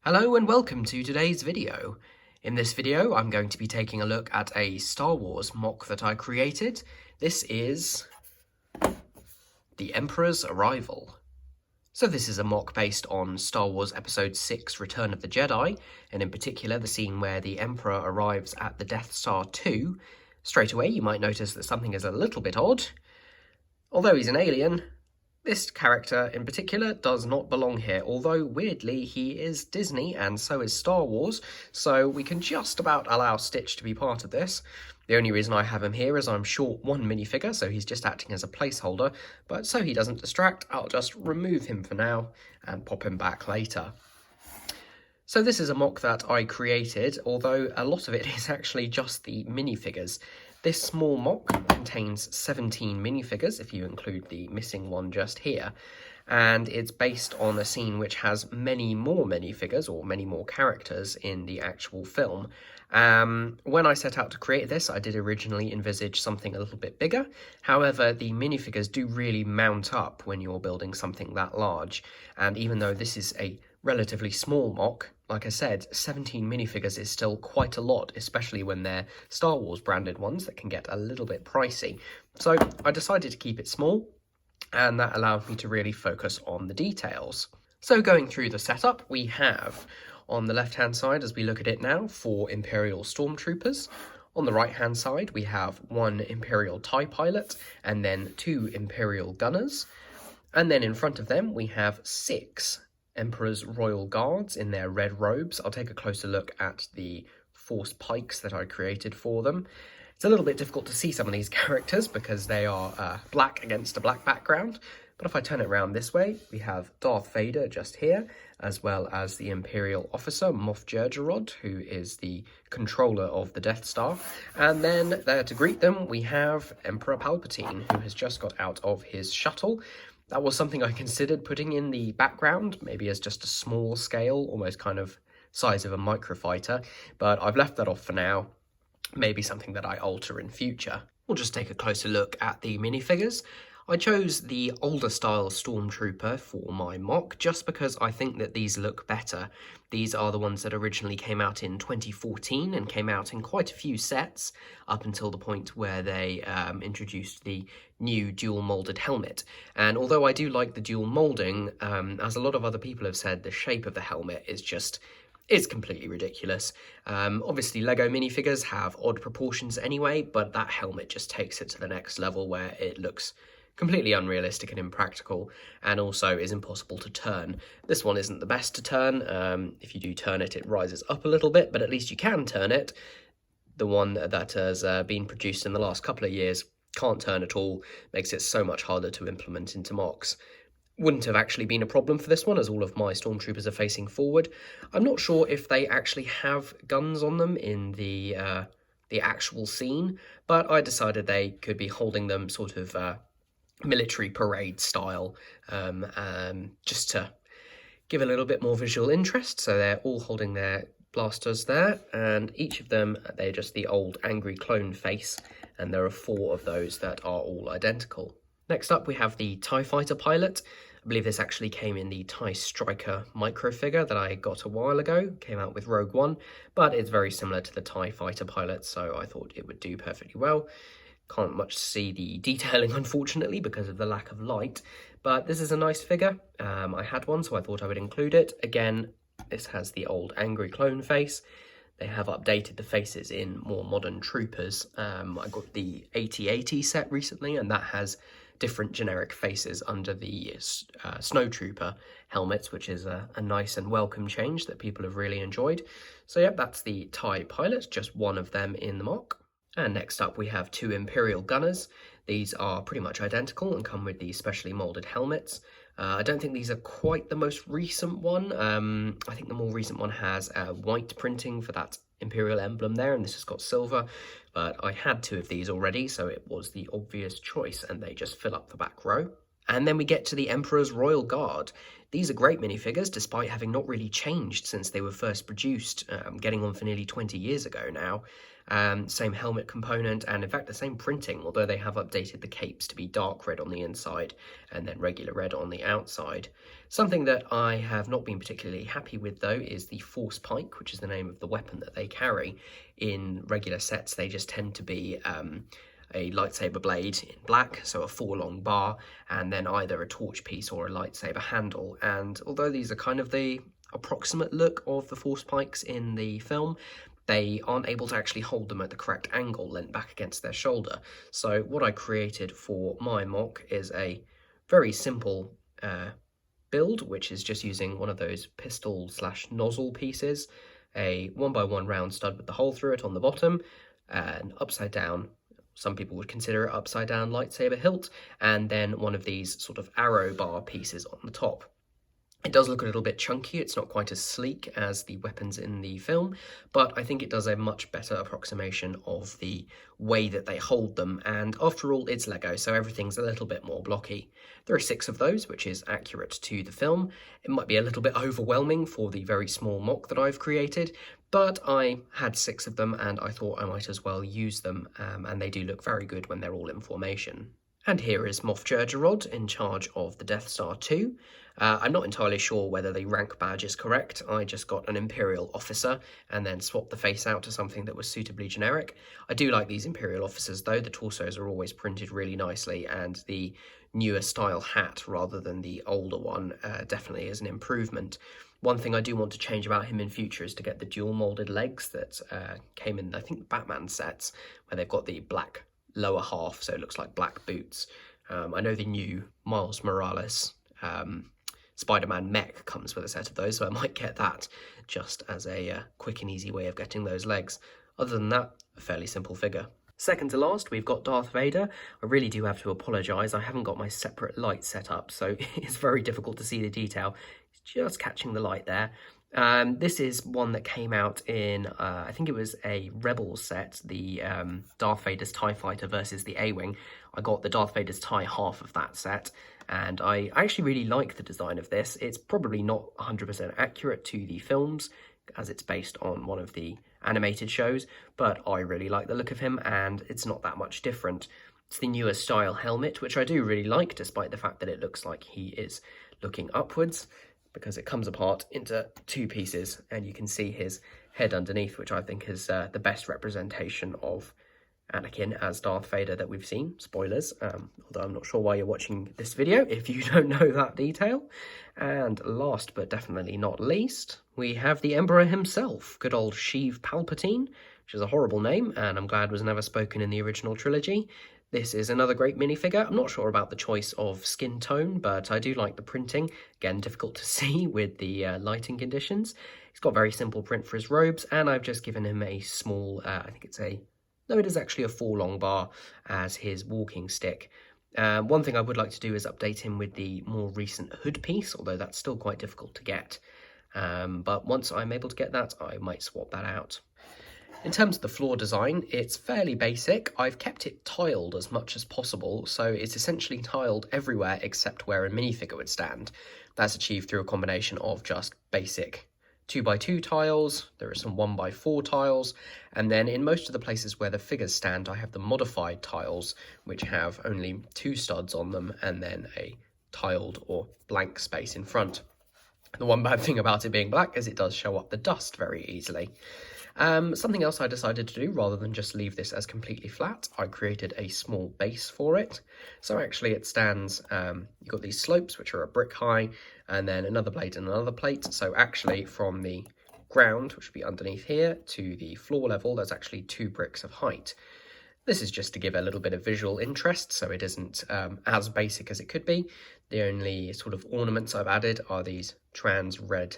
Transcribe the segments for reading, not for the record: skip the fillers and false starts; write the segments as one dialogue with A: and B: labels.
A: Hello and welcome to today's video. In this video I'm going to be taking a look at a Star Wars MOC that I created. This is The Emperor's Arrival. So this is a MOC based on Star Wars Episode 6 Return of the Jedi, and in particular the scene where the Emperor arrives at the Death Star 2. Straight away you might notice that something is a little bit odd. Although he's an alien, this character in particular does not belong here, although weirdly he is Disney and so is Star Wars, so we can just about allow Stitch to be part of this. The only reason I have him here is I'm short one minifigure, so he's just acting as a placeholder, but so he doesn't distract, I'll just remove him for now and pop him back later. So this is a MOC that I created, although a lot of it is actually just the minifigures. This small MOC contains 17 minifigures, if you include the missing one just here, and it's based on a scene which has many more minifigures, or many more characters, in the actual film. When I set out to create this, I did originally envisage something a little bit bigger. However, the minifigures do really mount up when you're building something that large, and even though this is a relatively small MOC, like I said, 17 minifigures is still quite a lot, especially when they're Star Wars branded ones that can get a little bit pricey. So I decided to keep it small, and that allowed me to really focus on the details. So going through the setup, we have on the left-hand side, as we look at it now, 4 Imperial Stormtroopers. On the right-hand side, we have 1 Imperial TIE pilot, and then 2 Imperial gunners. And then in front of them, we have 6 Emperor's Royal Guards in their red robes. I'll take a closer look at the Force pikes that I created for them. It's a little bit difficult to see some of these characters because they are black against a black background, but if I turn it around this way, we have Darth Vader just here, as well as the Imperial officer, Moff Jerjerrod, who is the controller of the Death Star. And then there to greet them, we have Emperor Palpatine, who has just got out of his shuttle. That was something I considered putting in the background, maybe as just a small scale, almost kind of size of a microfighter, but I've left that off for now. Maybe something that I alter in future. We'll just take a closer look at the minifigures. I chose the older style Stormtrooper for my MOC just because I think that these look better. These are the ones that originally came out in 2014 and came out in quite a few sets up until the point where they introduced the new dual molded helmet. And although I do like the dual molding, as a lot of other people have said, the shape of the helmet is just it's completely ridiculous. Obviously, Lego minifigures have odd proportions anyway, but that helmet just takes it to the next level where it looks completely unrealistic and impractical, and also is impossible to turn. This one isn't the best to turn. If you do turn it, it rises up a little bit, but at least you can turn it. The one that has been produced in the last couple of years can't turn at all, makes it so much harder to implement into MOCs. Wouldn't have actually been a problem for this one, as all of my Stormtroopers are facing forward. I'm not sure if they actually have guns on them in the actual scene, but I decided they could be holding them sort of military parade style, just to give a little bit more visual interest. So they're all holding their blasters there, and each of them, they're just the old angry clone face, and there are 4 of those that are all identical. Next up, we have the TIE Fighter pilot. I believe this actually came in the TIE Striker microfigure that I got a while ago. Came out with Rogue One, but it's very similar to the TIE Fighter pilot, so I thought it would do perfectly well. Can't much see the detailing, unfortunately, because of the lack of light, but this is a nice figure. I had one, so I thought I would include it. Again, this has the old angry clone face. They have updated the faces in more modern troopers. I got the 8080 set recently, and that has different generic faces under the snowtrooper helmets, which is a nice and welcome change that people have really enjoyed. So yeah, that's the TIE pilot, just one of them in the MOC. And next up we have 2 Imperial gunners. These are pretty much identical and come with the specially moulded helmets. I don't think these are quite the most recent one. I think the more recent one has white printing for that Imperial emblem there, and this has got silver, but I had 2 of these already, so it was the obvious choice, and they just fill up the back row. And then we get to the Emperor's Royal Guard. These are great minifigures, despite having not really changed since they were first produced, getting on for nearly 20 years ago now. Same helmet component, and in fact the same printing, although they have updated the capes to be dark red on the inside and then regular red on the outside. Something that I have not been particularly happy with though is the Force Pike, which is the name of the weapon that they carry. In regular sets they just tend to be a lightsaber blade in black, so a 4-long bar, and then either a torch piece or a lightsaber handle. And although these are kind of the approximate look of the Force Pikes in the film, they aren't able to actually hold them at the correct angle, leant back against their shoulder. So what I created for my mock is a very simple build, which is just using one of those pistol/nozzle pieces, a 1x1 round stud with the hole through it on the bottom, an upside down, some people would consider it upside down lightsaber hilt, and then one of these sort of arrow bar pieces on the top. It does look a little bit chunky, it's not quite as sleek as the weapons in the film, but I think it does a much better approximation of the way that they hold them, and after all, it's Lego, so everything's a little bit more blocky. There are 6 of those, which is accurate to the film. It might be a little bit overwhelming for the very small mock that I've created, but I had 6 of them and I thought I might as well use them, and they do look very good when they're all in formation. And here is Moff Jerjerrod in charge of the Death Star 2. I'm not entirely sure whether the rank badge is correct. I just got an Imperial officer and then swapped the face out to something that was suitably generic. I do like these Imperial officers though. The torsos are always printed really nicely, and the newer style hat rather than the older one definitely is an improvement. One thing I do want to change about him in future is to get the dual moulded legs that came in, I think, the Batman sets, where they've got the black lower half, so it looks like black boots. I know the new Miles Morales Spider-Man mech comes with a set of those, so I might get that just as a quick and easy way of getting those legs. Other than that, a fairly simple figure. Second to last, we've got Darth Vader. I really do have to apologise, I haven't got my separate light set up, so it's very difficult to see the detail. It's just catching the light there. This is one that came out in, I think it was a Rebels set, the Darth Vader's TIE Fighter versus the A-Wing. I got the Darth Vader's TIE half of that set, and I actually really like the design of this. It's probably not 100% accurate to the films, as it's based on one of the animated shows, but I really like the look of him, and it's not that much different. It's the newer style helmet, which I do really like, despite the fact that it looks like he is looking upwards, because it comes apart into 2 pieces and you can see his head underneath, which I think is the best representation of Anakin as Darth Vader that we've seen. Spoilers, although I'm not sure why you're watching this video if you don't know that detail. And last but definitely not least, we have the Emperor himself, good old Sheev Palpatine, which is a horrible name and I'm glad was never spoken in the original trilogy. This is another great minifigure. I'm not sure about the choice of skin tone, but I do like the printing. Again, difficult to see with the lighting conditions. He's got very simple print for his robes, and I've just given him a small, I think it's a, no, it is actually a 4-long bar as his walking stick. One thing I would like to do is update him with the more recent hood piece, although that's still quite difficult to get. But once I'm able to get that, I might swap that out. In terms of the floor design, it's fairly basic. I've kept it tiled as much as possible, so it's essentially tiled everywhere except where a minifigure would stand. That's achieved through a combination of just basic 2x2 tiles, there are some 1x4 tiles, and then in most of the places where the figures stand, I have the modified tiles, which have only 2 studs on them and then a tiled or blank space in front. The one bad thing about it being black is it does show up the dust very easily. Something else I decided to do, rather than just leave this as completely flat, I created a small base for it. So actually it stands, you've got these slopes which are a brick high, and then another plate and another plate. So actually from the ground, which would be underneath here, to the floor level, there's actually 2 bricks of height. This is just to give a little bit of visual interest, so it isn't as basic as it could be. The only sort of ornaments I've added are these trans red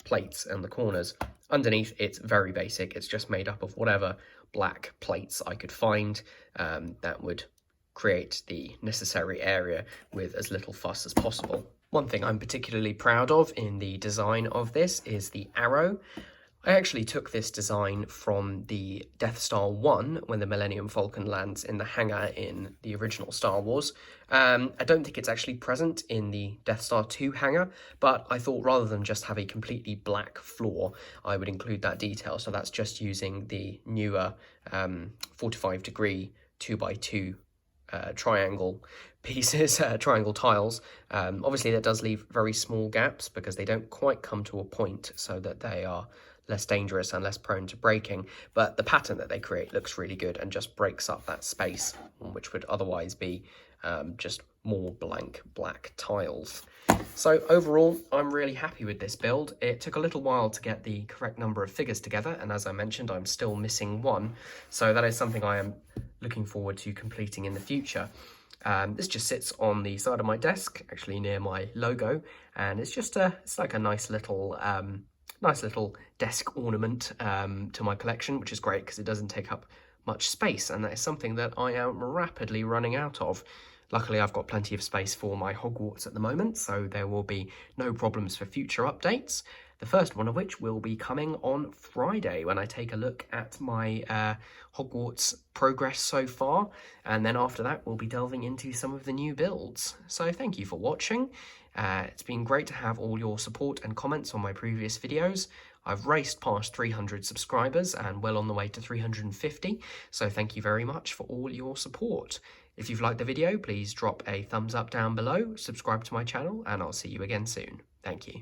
A: plates and the corners. Underneath, it's very basic. It's just made up of whatever black plates I could find that would create the necessary area with as little fuss as possible. One thing I'm particularly proud of in the design of this is the arrow. I actually took this design from the Death Star 1 when the Millennium Falcon lands in the hangar in the original Star Wars. I don't think it's actually present in the Death Star 2 hangar, but I thought rather than just have a completely black floor, I would include that detail. So that's just using the newer 45-degree 2x2 triangle pieces, triangle tiles. Obviously that does leave very small gaps because they don't quite come to a point so that they are less dangerous and less prone to breaking, but the pattern that they create looks really good and just breaks up that space, which would otherwise be just more blank black tiles. So overall, I'm really happy with this build. It took a little while to get the correct number of figures together, and as I mentioned, I'm still missing one, so that is something I am looking forward to completing in the future. This just sits on the side of my desk, actually near my logo, and it's just it's like a nice little desk ornament to my collection, which is great because it doesn't take up much space, and that is something that I am rapidly running out of. Luckily, I've got plenty of space for my Hogwarts at the moment, so there will be no problems for future updates. The first one of which will be coming on Friday when I take a look at my Hogwarts progress so far, and then after that we'll be delving into some of the new builds. So thank you for watching. It's been great to have all your support and comments on my previous videos. I've raced past 300 subscribers and well on the way to 350, so thank you very much for all your support. If you've liked the video, please drop a thumbs up down below, subscribe to my channel, and I'll see you again soon. Thank you.